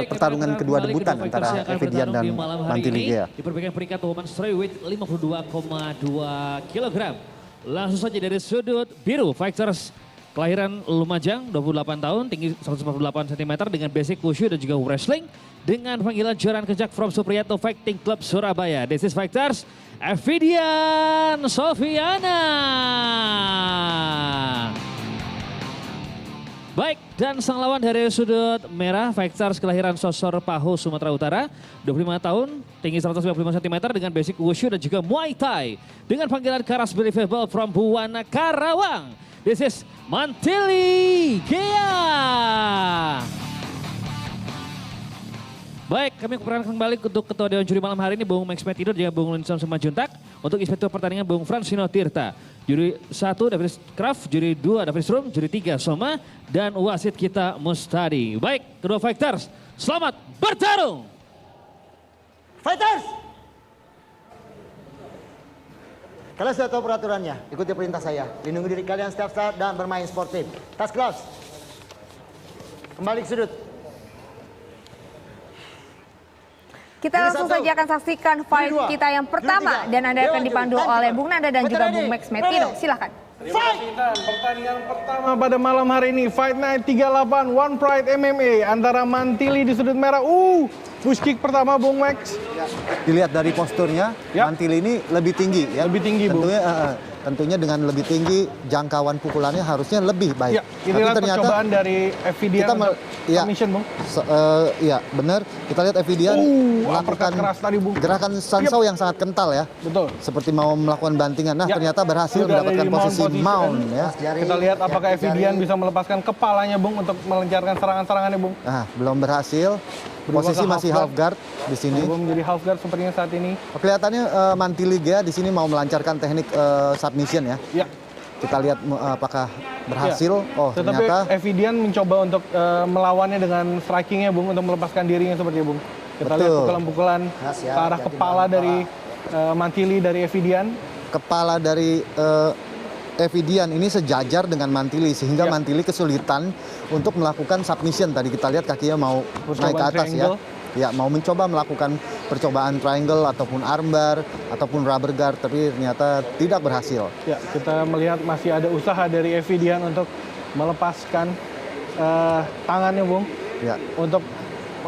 pertarungan kedua debutan antara Evidian dan Mantili Gea. Diperbaikan peringkat woman strawweight 52,2 kg. Langsung saja dari sudut biru, fighters kelahiran Lumajang, 28 tahun, tinggi 148 cm dengan basic wushu dan juga wrestling. Dengan panggilan Joran Kejak from Supriyato Fighting Club Surabaya. This is fighters Evidian Sofiana. Baik, dan sang lawan dari sudut merah, fighters kelahiran Sosor Paho, Sumatera Utara, 25 tahun, tinggi 155 cm dengan basic wushu dan juga Muay Thai. Dengan panggilan Karas Believable from Buwana, Karawang. This is Mantili Gea. Baik, kami perkenalkan kembali untuk Ketua Dewan Juri malam hari ini, Bung Max Metido dan Bung Linson Semajuntak. Untuk inspektur pertandingan, Bung Fransino Tirta. Juri 1 David Kraft, juri 2 David Strum, juri 3 Soma, dan wasit kita Mustadi. Baik, kedua fighters, selamat bertarung! Fighters! Kalian sudah tahu peraturannya, ikuti perintah saya. Lindungi diri kalian setiap saat dan bermain sportif. Tas gloves. Kembali ke sudut. Kita langsung saja akan saksikan fight kita yang pertama dan Anda akan dipandu oleh Bung Nanda dan juga Bung Max Metido. Silahkan. Pertandingan pertama pada malam hari ini, Fight Night 38 One Pride MMA antara Mantili di sudut merah. Push kick pertama Bung Max. Dilihat dari posturnya, Mantili ini lebih tinggi ya. Lebih tinggi, Bung. Tentunya dengan lebih tinggi, jangkauan pukulannya harusnya lebih baik. Ya, inilah percobaan dari Evidian untuk submission, Bung. Iya, benar. Kita lihat Evidian melakukan tadi, Bung. gerakan sansau yang sangat kental ya. Betul. Seperti mau melakukan bantingan. Nah, ternyata berhasil mendapatkan posisi mount ya. Kita lihat apakah Evidian bisa melepaskan kepalanya, Bung, untuk melancarkan serangan-serangannya, Bung. Nah, belum berhasil. Posisi masih half guard di sini. Belum menjadi half guard sepertinya saat ini. Kelihatannya Mantili Gea di sini mau melancarkan teknik submission ya. Ya. Kita lihat apakah berhasil. Ya. Oh, ternyata Evidian mencoba untuk melawannya dengan strikingnya, Bung, untuk melepaskan dirinya seperti itu, Bung. Kita lihat pukulan-pukulan ke arah kepala dari Mantili dari Evidian. Kepala dari Evidian ini sejajar dengan Mantili sehingga Mantili kesulitan untuk melakukan submission. Tadi kita lihat kakinya mau naik ke atas triangle. Ya mau mencoba melakukan percobaan triangle ataupun armbar ataupun rubber guard, tapi ternyata tidak berhasil. Ya, kita melihat masih ada usaha dari Evidian untuk melepaskan tangannya, Bung. Ya. Untuk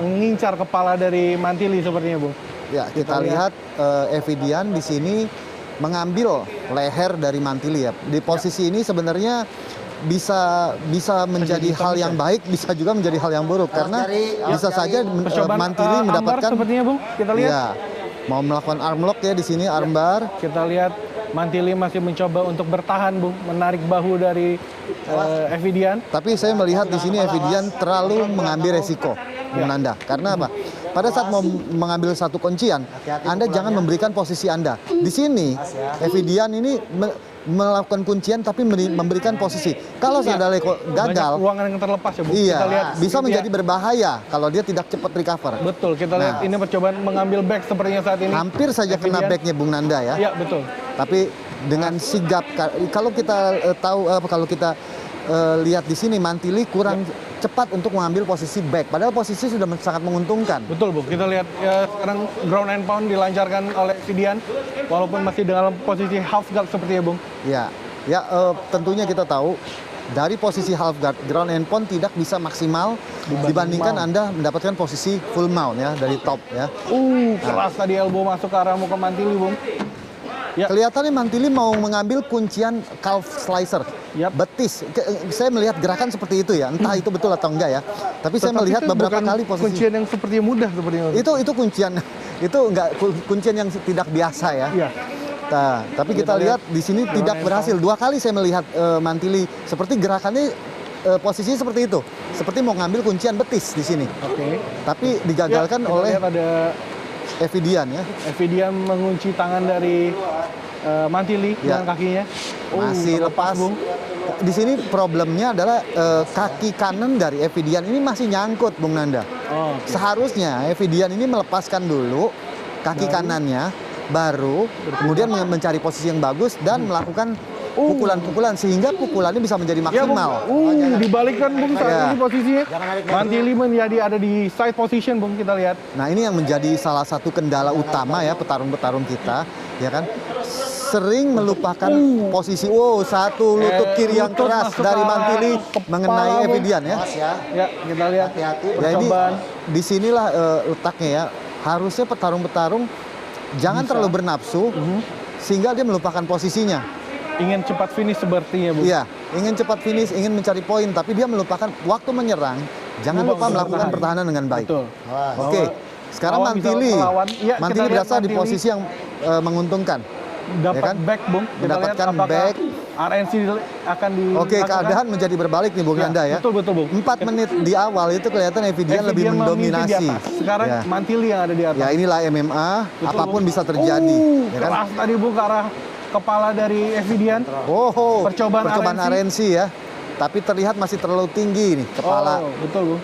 mengincar kepala dari Mantili sepertinya, Bung. Ya, kita lihat Evidian di sini mengambil leher dari Mantili ya. Di posisi ini sebenarnya bisa menjadi hal yang baik, bisa juga menjadi hal yang buruk karena bisa saja Mantili mendapatkan sepertinya, Bung. Kita lihat. Ya, mau melakukan arm lock ya di sini armbar. Kita lihat Mantili masih mencoba untuk bertahan, Bung, menarik bahu dari Evidian. Tapi saya melihat di sini Evidian terlalu mengambil resiko, Bung Nanda. Karena apa? Pada saat mau mengambil satu kuncian, Anda jangan memberikan posisi Anda. Di sini, Evidian ini melakukan kuncian tapi memberikan posisi. Kalau seandainya gagal, ruangan yang terlepas ya, Bu. Iya, kita lihat, bisa menjadi berbahaya kalau dia tidak cepat recover. Betul, kita lihat ini percobaan mengambil back sepertinya saat ini. Hampir saja kena backnya Bung Nanda ya. Iya, betul. Tapi dengan sigap, kalau kita kalau kita lihat di sini Mantili kurang cepat untuk mengambil posisi back, padahal posisi sudah sangat menguntungkan. Betul, Bu. Kita lihat ya, sekarang ground and pound dilancarkan oleh Evidian, walaupun masih dalam posisi half guard sepertinya, Bung. Ya, tentunya kita tahu dari posisi half guard, ground and pound tidak bisa maksimal dibandingkan Anda mendapatkan posisi full mount ya dari top ya. Keras tadi elbow masuk ke arah muka Mantili, Bung. Ya. Kelihatannya Mantili mau mengambil kuncian calf slicer, betis. Saya melihat gerakan seperti itu ya, entah itu betul atau enggak ya. Tapi saya melihat beberapa kali posisi kuncian yang seperti mudah sepertinya. Itu kuncian, itu enggak kuncian yang tidak biasa ya. Iya. Nah, tapi kita lihat di sini tidak berhasil. Dua kali saya melihat Mantili seperti gerakannya posisinya seperti itu, seperti mau ngambil kuncian betis di sini. Oke. Tapi digagalkan oleh Evidian ya. Evidian mengunci tangan dari Mantili dengan kakinya. Masih lepas. Bung. Di sini problemnya adalah kaki kanan dari Evidian ini masih nyangkut, Bung Nanda. Seharusnya Evidian ini melepaskan dulu kaki kanannya, baru kemudian mencari posisi yang bagus dan melakukan pukulan-pukulan sehingga pukulannya bisa menjadi Ya, Bung. maksimal. Dibalikkan Bung saat Ya. ini posisinya. Jangan narik. Mantili menjadi ada di side position Bung, kita lihat. Nah, ini yang menjadi salah satu kendala utama ya petarung-petarung kita, ya kan? Sering melupakan posisi. Satu lutut kiri yang lutut keras masuk dari ke Mantili kepala, mengenai Bung. Evidian ya. Awas ya. Ya, kita lihat. Hati-hati. Ya ini Percobaan. disinilah letaknya ya. Harusnya petarung-petarung jangan terlalu bernafsu sehingga dia melupakan posisinya. Ingin cepat finish sepertinya Bung. Iya, ingin cepat finish, ingin mencari poin, tapi dia melupakan waktu menyerang. Jangan lupa melakukan pertahanan dengan baik. Betul. Oke, sekarang Lawan bisa Mantili. melawan. Ya, Mantili kita lihat berasal di Mantili. posisi yang menguntungkan. Dapat Ya kan? back Bung. Kita lihat Mendapatkan apakah back. RNC akan di. Oke, keadaan menjadi berbalik nih Bung Yanda ya. Betul Bung. 4 menit di awal itu kelihatan Evidian lebih Evidian memimpin di mendominasi. atas. Sekarang Ya. Mantili yang ada di atas. Ya inilah MMA, Betul, apapun Bung. bisa terjadi. Ya kan? Keras tadi Bung ke arah kepala dari Evidian. Percobaan RNC. RNC ya. Tapi terlihat masih terlalu tinggi nih kepala. Betul Bung.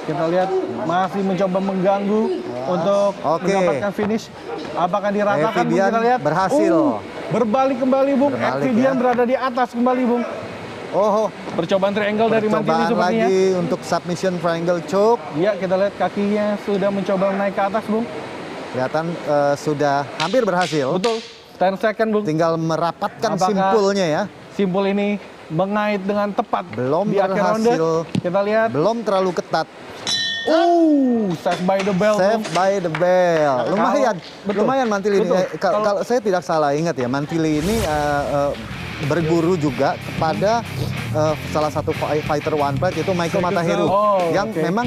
Kita lihat masih mencoba mengganggu untuk Oke. mendapatkan finish. Apakah diratakan Bung? Evidian Kita lihat. berhasil. Berbalik kembali Bung. Berbalik, Evidian ya. berada di atas kembali Bung. Percobaan triangle dari Mantili Percobaan sepertinya. lagi untuk submission triangle choke. Ya, kita lihat kakinya sudah mencoba naik ke atas Bung. Kelihatan sudah hampir berhasil. Betul. 10 second Bung. Tinggal merapatkan Apakah simpulnya ya. Simpul ini mengait dengan tepat Belum di akhir ronde. berhasil. Kita lihat. Belum terlalu ketat. Save by the bell. Save by the bell. Lumayan. Betul. Lumayan Mantili ini. Betul. Kalau saya tidak salah ingat ya, Mantili ini berguru juga kepada salah satu fighter one plate itu Michael Mataheru yang memang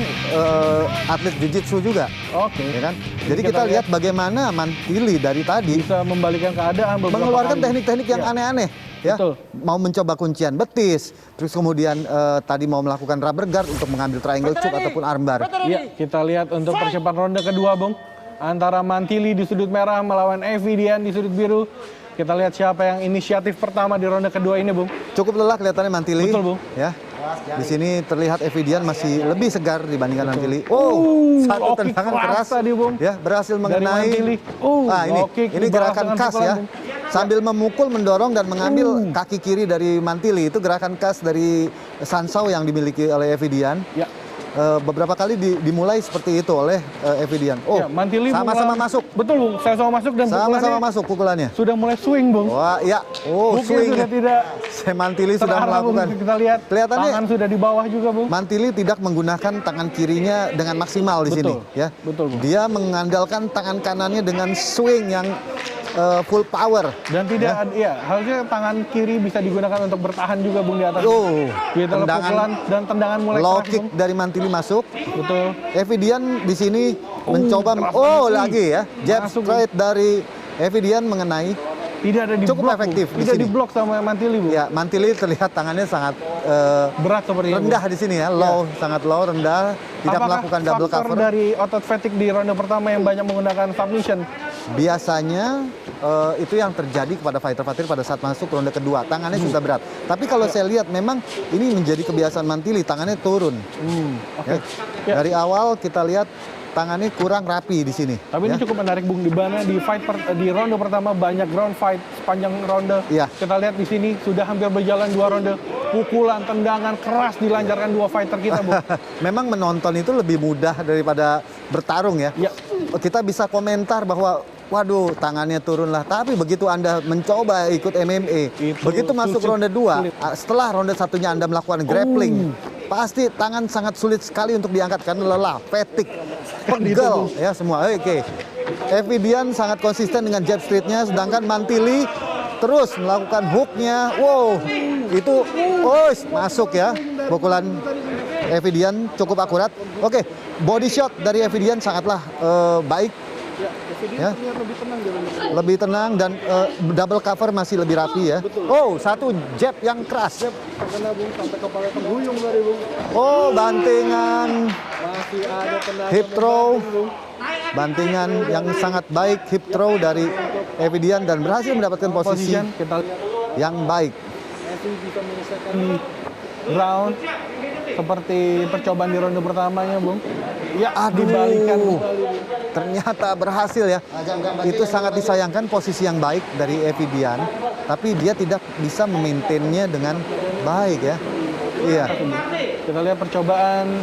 atlet jiu-jitsu juga. Ya kan? Jadi kita lihat bagaimana Mantili dari tadi bisa membalikan keadaan mengeluarkan teknik-teknik yang aneh-aneh. Ya, mau mencoba kuncian betis, terus kemudian tadi mau melakukan rubber guard untuk mengambil triangle choke ataupun armbar. Ya, kita lihat untuk persiapan ronde kedua, Bung. Antara Mantili di sudut merah melawan Evidian di sudut biru. Kita lihat siapa yang inisiatif pertama di ronde kedua ini, Bung. Cukup lelah kelihatannya Mantili. Betul, Bung. Ya. Di sini terlihat Evidian masih lebih segar dibandingkan Mantili. Satu tendangan keras tadi, Bung. Ya, berhasil mengenai. Ini gerakan khas ya. Sambil memukul, mendorong dan mengambil kaki kiri dari Mantili. Itu gerakan khas dari Sansao yang dimiliki oleh Evidian. Ya. Beberapa kali dimulai seperti itu oleh Evidian. Mantili sama-sama masuk. Betul, Bung. Sama-sama masuk dan sama-sama masuk pukulannya. Sudah mulai swing, Bung. Wah, ya. Swing. Sudah tidak. Mantili sudah melakukan. Kita lihat. Kelihatannya tangan sudah di bawah juga, Bung. Mantili tidak menggunakan tangan kirinya dengan maksimal di sini, ya. Betul, Bung. Dia mengandalkan tangan kanannya dengan swing yang full power. Dan tidak, harusnya tangan kiri bisa digunakan untuk bertahan juga, Bung, di atas. Pukulan dan tendangan mulai low keras, kick Bung. dari Mantili masuk. Betul. Evidian di sini mencoba lagi ya. Jab straight dari Evidian mengenai. Tidak ada di cukup blok, efektif Bung. di Tidak sini. di blok sama Mantili, Bu. Ya, Mantili terlihat tangannya sangat berat sepertinya, rendah Bu. di sini ya, low, sangat low, rendah, tidak melakukan double faktor cover. dari otot fatigue di ronde pertama yang banyak menggunakan submission? Biasanya itu yang terjadi kepada fighter-fighter pada saat masuk ronde kedua, tangannya sudah berat. Tapi kalau saya lihat memang ini menjadi kebiasaan Mantili, tangannya turun. Ya. Dari awal kita lihat tangannya kurang rapi di sini. Tapi ini cukup menarik, Bung, di mana di ronde pertama banyak ground fight sepanjang ronde. Kita lihat di sini sudah hampir berjalan 2 ronde. Pukulan, tendangan keras dilancarkan 2 fighter kita, Bung. Memang menonton itu lebih mudah daripada bertarung ya. Kita bisa komentar bahwa waduh, tangannya turun lah. Tapi begitu Anda mencoba ikut MMA, begitu masuk ronde 2, setelah ronde satunya Anda melakukan grappling, pasti tangan sangat sulit sekali untuk diangkat karena lelah, fatigue, pegel ya semua. Oke. Evidian sangat konsisten dengan jab streetnya, sedangkan Mantili terus melakukan hooknya. Wow, itu masuk ya. Pukulan Evidian cukup akurat. Oke, body shot dari Evidian sangatlah baik. Ya. Lebih tenang dan double cover masih lebih rapi ya. Satu jab yang keras. Bantingan. Masih ada tendangan hip throw. Bantingan yang sangat baik hip throw dari Evidian dan berhasil mendapatkan posisi yang baik. Evi bisa menyelesaikan ground seperti percobaan di ronde pertamanya, Bung. Ya, Aduh, dibalikan. ternyata berhasil ya. Itu sangat disayangkan posisi yang baik dari Evidian, tapi dia tidak bisa memaintainnya dengan baik ya. Iya. Kita lihat percobaan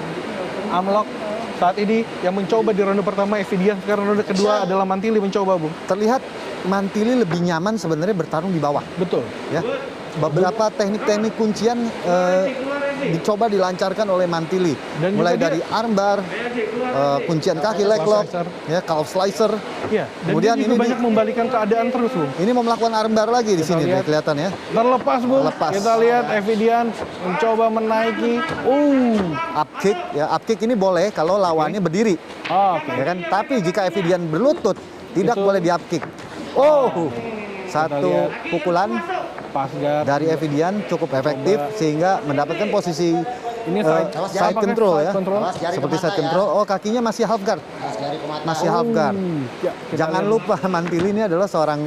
unlock saat ini yang mencoba di ronde pertama Evidian, sekarang ronde kedua adalah Mantili mencoba, Bung. Terlihat Mantili lebih nyaman sebenarnya bertarung di bawah. Betul. Ya. Beberapa teknik-teknik kuncian dicoba dilancarkan oleh Mantili, Dan mulai juga dari armbar, kuncian kaki leg lock, ya calf slicer. Iya, dan Kemudian dia juga ini banyak membalikan keadaan terus, Bung. ini mau melakukan armbar lagi di sini lihat. kelihatan ya. Terlepas, Bung. Terlepas. Kita lihat Evidian mencoba menaiki. Up kick ya, up kick ini boleh kalau lawannya berdiri. Oke. Ya kan? Tapi jika Evidian berlutut tidak Itu- boleh di up kick. Satu lihat. pukulan Pas guard. dari Evidian cukup efektif sehingga mendapatkan posisi Ini side apakah control side ya. control? Seperti side control. Oh, kakinya masih half guard. Masih half guard. Ya, kita Jangan lihat. lupa Mantili ini adalah seorang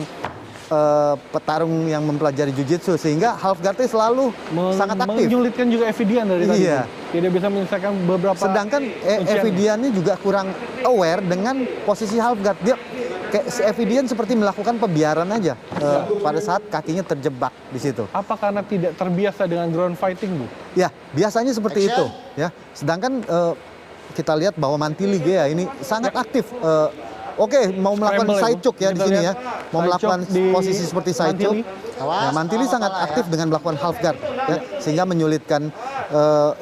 petarung yang mempelajari jiu-jitsu sehingga half guard-nya selalu sangat aktif. Menyulitkan juga Evidian dari tadi. Iya. Bung. Tidak bisa menyelesaikan beberapa Sedangkan kuncian. Evidian ini juga kurang aware dengan posisi half guard. Dia kayak si Evidian seperti melakukan pembiaran aja pada saat kakinya terjebak di situ. Apa karena tidak terbiasa dengan ground fighting, Bu? Ya, biasanya seperti itu ya. Sedangkan kita lihat bahwa Mantili Gea ini sangat aktif. Oke, mau melakukan Scramble ya, side Bu. choke ya di Kita sini lihat ya. Mau side melakukan choke di posisi seperti side choke. Mantili. Ya, Mantili sangat aktif dengan melakukan half guard ya, sehingga menyulitkan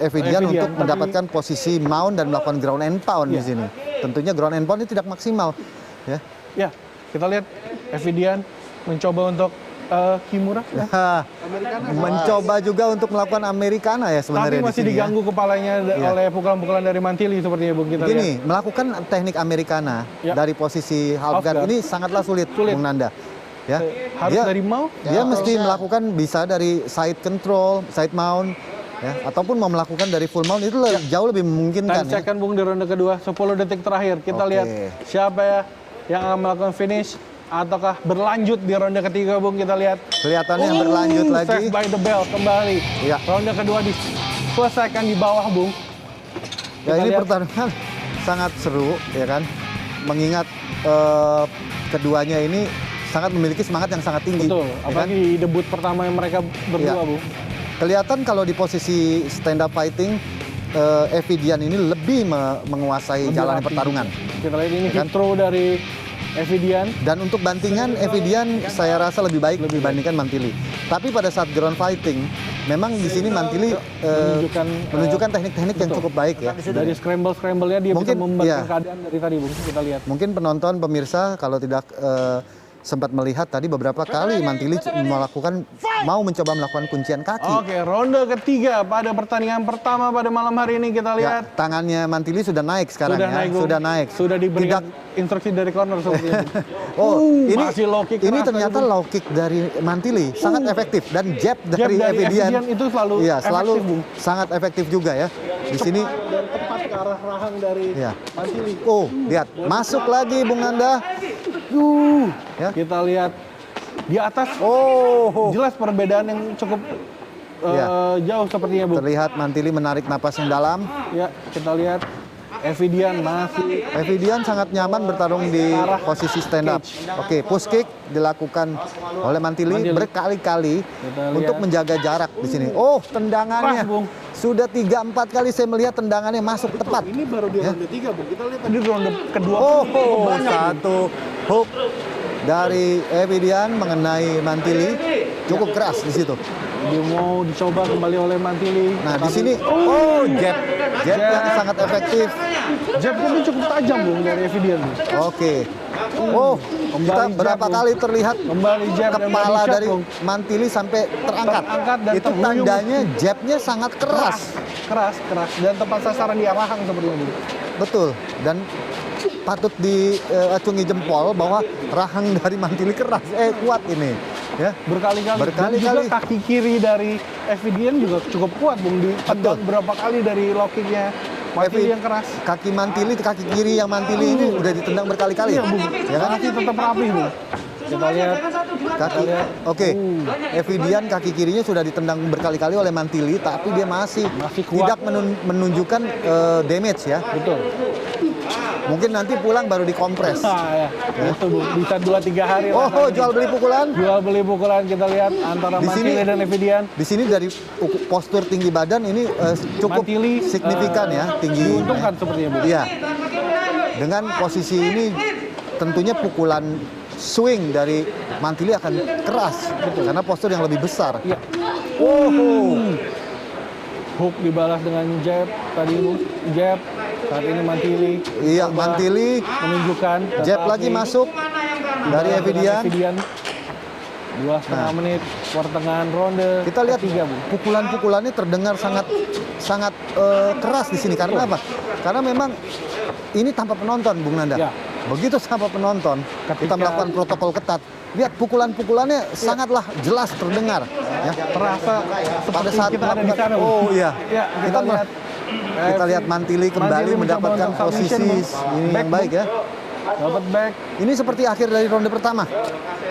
Evidian untuk tapi- mendapatkan posisi mount dan melakukan ground and pound di Ya. sini. Tentunya ground and pound ini tidak maksimal ya. Ya, kita lihat Evidian mencoba untuk Kimura. Ya. Mencoba juga untuk melakukan Americana ya sebenarnya Tapi di masih sini ya. diganggu kepalanya Iya. oleh pukulan-pukulan dari Mantili sepertinya, Bung. Kita lihat. Gini, melakukan teknik Americana Ya. dari posisi half Half guard guard. ini sangatlah sulit, Bung Nanda. Ya. Harus dari mau? Dia mesti melakukan bisa dari side control, side mount, ya, ataupun mau melakukan dari full mount itu jauh lebih memungkinkan. 10 Ya. second, Bung, di ronde kedua, 10 detik terakhir. Kita Oke. lihat siapa ya yang akan melakukan finish ataukah berlanjut di ronde ketiga, Bung. Kita lihat. Kelihatannya yang berlanjut lagi. Save by the bell kembali. Iya. Ronde kedua diselesaikan di bawah, Bung. Ya, Kita ini lihat. pertarungan sangat seru, ya kan? Mengingat keduanya ini sangat memiliki semangat yang sangat tinggi. Betul, ya kan? apalagi di debut pertama yang mereka berdua, Iya. Bung. Kelihatan kalau di posisi stand up fighting, Evidian ini lebih menguasai Lebih jalan rapi. pertarungan. Kita lihat ini Ya kan? hit throw dari Evidian. Dan untuk bantingan, Evidian saya rasa lebih baik dibandingkan Mantili. Tapi pada saat ground fighting, memang di sini Mantili menunjukkan teknik-teknik yang cukup baik ya. Dari scramble-scramble-nya dia Mungkin, bisa membalikkan iya. keadaan dari tadi, Bung. Kita lihat. Mungkin penonton, pemirsa kalau tidak sempat melihat tadi beberapa kali Mantili mau mencoba melakukan kuncian kaki. Oke, ronde ketiga pada pertandingan pertama pada malam hari ini kita Ya, lihat. tangannya Mantili sudah naik sekarang Sudah ya. naik, Bung. Sudah naik. Sudah diberikan Tidak. instruksi dari corner sepertinya. Oh, ini masih low kick ini keras ternyata tadi, Bung. low kick dari Mantili sangat efektif dan jab dari dari Evidian. Evidian itu selalu iya, selalu efektif, Bung. sangat efektif juga ya. Di sini Dan tepat ke arah rahang dari ya. Mantili. Oh, lihat, masuk lagi Bung Nanda. Ya. Kita lihat di atas Oh, jelas perbedaan yang cukup Iya. jauh sepertinya, Bung. terlihat Mantili menarik napas yang dalam. Ya, kita lihat Evidian masih Evidian sangat nyaman bertarung di posisi stand up. Oke, push kick dilakukan oleh Mantili berkali-kali lihat. untuk menjaga jarak di sini. Oh, tendangannya. Pas, Bung. Sudah 3-4 kali saya melihat tendangannya masuk tepat. ini baru di ronde 3, Bung. Kita lihat tadi ronde kedua. Oh, banyak, Bung. satu hook dari Evidian mengenai Mantili cukup keras di situ. Dia mau dicoba kembali oleh Mantili. Nah, di sini jab yang sangat efektif. Jabnya ini cukup tajam, Bung, dari Evidian, Bung. Oke. Oh, kita Kembali berapa jab, Bung. kali terlihat Kembali jab dan kepala body shot, dari Bung. Mantili sampai terangkat. Terangkat dan Itu terhuyung. tandanya jabnya sangat keras. Keras dan tepat sasaran di rahang sepertinya, Bung. Betul. Dan patut diacungi jempol bahwa rahang dari Mantili keras, kuat ini. Ya. Berkali-kali. Berkali-kali. Dan juga kaki kiri dari Evidian juga cukup kuat, Bung. Ditendang berapa kali dari low kick-nya Mantili yang keras. Kaki Mantili, kaki kiri yang Mantili ini udah ditendang berkali-kali. Iya, Bung. Ya kan? Masih tetap rapi, Bung. Kita lihat. Kaki. Oke. Evidian kaki kirinya sudah ditendang berkali-kali oleh Mantili, tapi dia masih kuat. tidak menunjukkan damage ya. Betul. Mungkin nanti pulang baru dikompres. Ya. Itu Bu, bisa 2-3 hari. Oh, jual beli pukulan. Jual beli pukulan kita lihat antara Mantili dan Evidian. Di sini dari postur tinggi badan ini cukup Mantili, signifikan ya, tinggi. Diuntungkan sepertinya Bu. Iya. Dengan posisi ini tentunya pukulan swing dari Mantili akan keras. Betul. Karena postur yang lebih besar. Iya. Hook dibalas dengan jab tadi Bu. Jab. Saat ini Mantili. Iya, Mantili menunjukkan. jab lagi masuk dari Evidian. 2,5 menit pertengahan ronde. Kita lihat 3, Bu. pukulan-pukulannya terdengar sangat keras di sini. Karena apa? Karena memang ini tanpa penonton, Bung Nanda. Ya. Begitu tanpa penonton, kita melakukan protokol ketat. Lihat pukulan-pukulannya sangatlah jelas terdengar. Ya. Terasa Pada saat kita ada di sana. Bu. Oh iya. Ya, Kita lihat Mantili kembali mendapatkan posisi ini yang baik ya. Dapat back. Ini seperti akhir dari ronde pertama.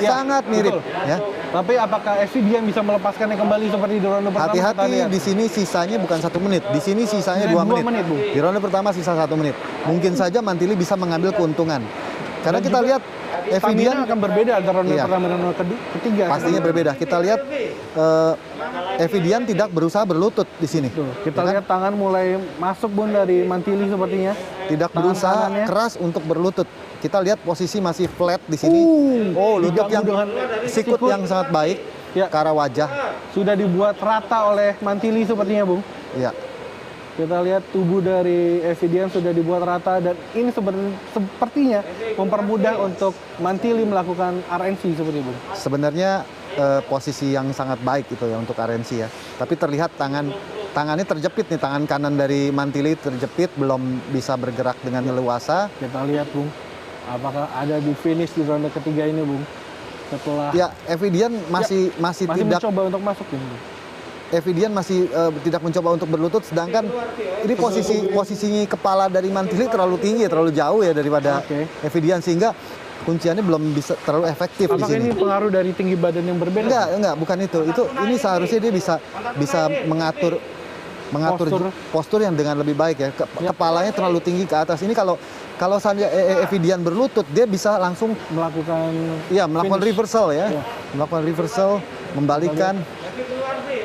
Ya, Sangat mirip betul. ya. Tapi apakah Evidian bisa melepaskannya kembali seperti di ronde pertama? Hati-hati, di sini sisanya bukan 1 menit. Di sini sisanya 2 menit. Bu. Di ronde pertama sisa 1 menit. Mungkin saja Mantili bisa mengambil keuntungan. Karena kita lihat Evidian akan berbeda antara ronde iya, pertama dan ronde ketiga. pastinya berbeda. Kita lihat Evidian tidak berusaha berlutut di sini. Tuh, kita lihat tangan mulai masuk Bun dari Mantili sepertinya. Tidak berusaha keras untuk berlutut. Kita lihat posisi masih flat di sini. Lutut yang sikut yang sangat baik ya, ke arah wajah. Sudah dibuat rata oleh Mantili sepertinya, Bung. Iya. Kita lihat tubuh dari Evidian sudah dibuat rata dan ini sepertinya mempermudah untuk Mantili melakukan RNC seperti itu. Sebenarnya posisi yang sangat baik itu ya untuk RNC ya. Tapi terlihat tangannya terjepit nih, tangan kanan dari Mantili terjepit, belum bisa bergerak dengan leluasa. Kita lihat, Bung, apakah ada di finish di ronde ketiga ini, Bung? Setelah ya, Evidian masih tidak mencoba untuk masuk ini. Evidian masih tidak mencoba untuk berlutut, sedangkan ini posisinya kepala dari Mantili terlalu tinggi, terlalu jauh ya daripada Evidian, sehingga kunciannya belum bisa terlalu efektif di sini. Apakah ini pengaruh dari tinggi badan yang berbeda? Enggak, bukan itu. Ini seharusnya dia bisa mengatur postur yang dengan lebih baik ya. Kepalanya terlalu tinggi ke atas. Ini kalau saja Evidian berlutut, dia bisa langsung melakukan reversal ya. Melakukan reversal, membalikan.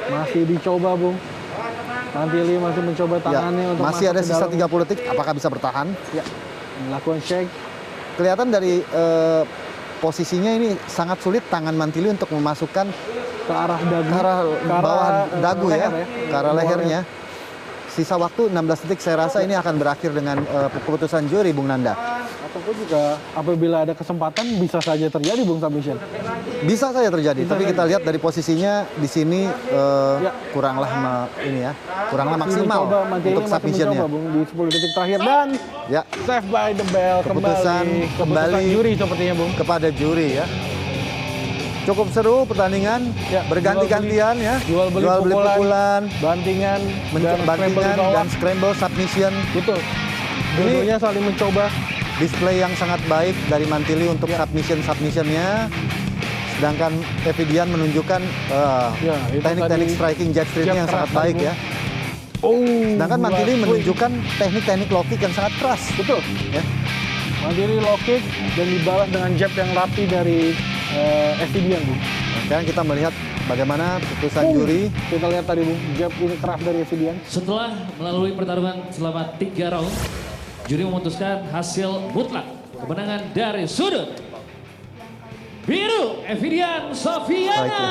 Masih dicoba, Bung. Mantili masih mencoba tangannya untuk masih ada sisa 30 dalam. detik. Apakah bisa bertahan? Ya. Melakukan shake. Kelihatan dari posisinya ini sangat sulit tangan Mantili untuk memasukkan ke arah dagu, ke arah bawah dagu leher, ya, ke arah lehernya. Sisa waktu 16 detik, saya rasa ini akan berakhir dengan keputusan juri, Bung Nanda. Ataupun juga apabila ada kesempatan bisa saja terjadi, Bung, submission. Bisa saja terjadi, tapi kita lihat dari posisinya di sini kuranglah maksimal untuk submissionnya. Di 10 detik terakhir dan save by the bell, keputusan juri sepertinya, Bung. Kepada juri ya. Cukup seru pertandingan, berganti-gantian ya. Jual beli pukulan, bantingan dan scramble submission. Betul. Dua-duanya saling mencoba. Display yang sangat baik dari Mantili untuk submissionnya. Sedangkan Evidian menunjukkan teknik-teknik striking jab streetnya yang sangat baik ya. Sedangkan Mantili menunjukkan teknik-teknik low kick yang sangat keras. Betul. Ya. Mantili low kick dan dibalas dengan jab yang rapi dari Evidian, Bung. Sekarang kita melihat bagaimana putusan juri. Kita lihat tadi, Bung, jab ini keras dari Evidian. Setelah melalui pertarungan selama 3 round, juri memutuskan hasil mutlak kemenangan dari sudut biru Evidian Sofiana.